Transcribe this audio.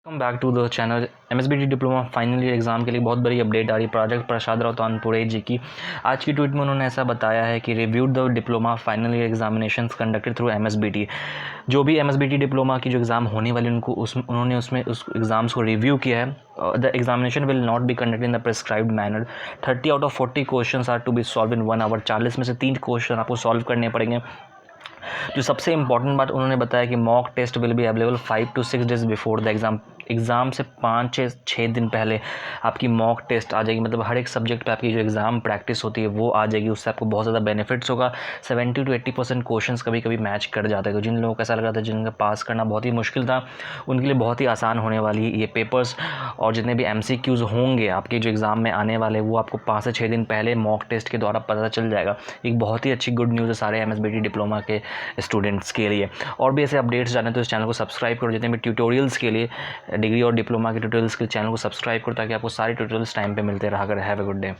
Welcome back to the channel. MSBTE diploma final year exam के लिए बहुत बड़ी अपडेट आ रही है प्रोजेक्ट प्रसाद राव तानपुरे जी की। आज की ट्वीट में उन्होंने ऐसा बताया है कि reviewed the diploma final year examinations conducted through MSBTE। जो भी MSBTE डिप्लोमा की जो एग्ज़ाम होने वाली उन्होंने उसमें उस एग्ज़ाम्स को रिव्यू किया है। The examination will not be conducted in the prescribed manner. 30 out of 40 question are to be solve in 1 hour. 40 में से 3 क्वेश्चन आपको सॉल्व करने पड़ेंगे। जो सबसे इंपॉर्टेंट बात उन्होंने बताया कि mock test will be available 5 to 6 days before the exam से 5 से 6 दिन पहले आपकी मॉक टेस्ट आ जाएगी। मतलब हर एक सब्जेक्ट पे आपकी जो एग्ज़ाम प्रैक्टिस होती है वो आ जाएगी। उससे आपको बहुत ज़्यादा बेनिफिट्स होगा। 70 to 80% क्वेश्चंस कभी कभी मैच कर जाते हैं। तो जिन लोगों को ऐसा लग रहा था जिनका पास करना बहुत ही मुश्किल था उनके लिए बहुत ही आसान होने वाली ये पेपर्स। और जितने भी MCQs होंगे आपके जो एग्ज़ाम में आने वाले वो आपको 5 से 6 दिन पहले मॉक टेस्ट के द्वारा पता चल जाएगा। एक बहुत ही अच्छी गुड न्यूज़ है सारे MSBTE डिप्लोमा के स्टूडेंट्स के लिए। और भी ऐसे अपडेट्स जाने तो इस चैनल को सब्सक्राइब करो। जितने भी ट्यूटोरियल्स के लिए डिग्री और डिप्लोमा के ट्यूटोरियल्स के चैनल को सब्सक्राइब करो ताकि आपको सारे ट्यूटोरियल्स टाइम पे मिलते रहा करें। Have a good day.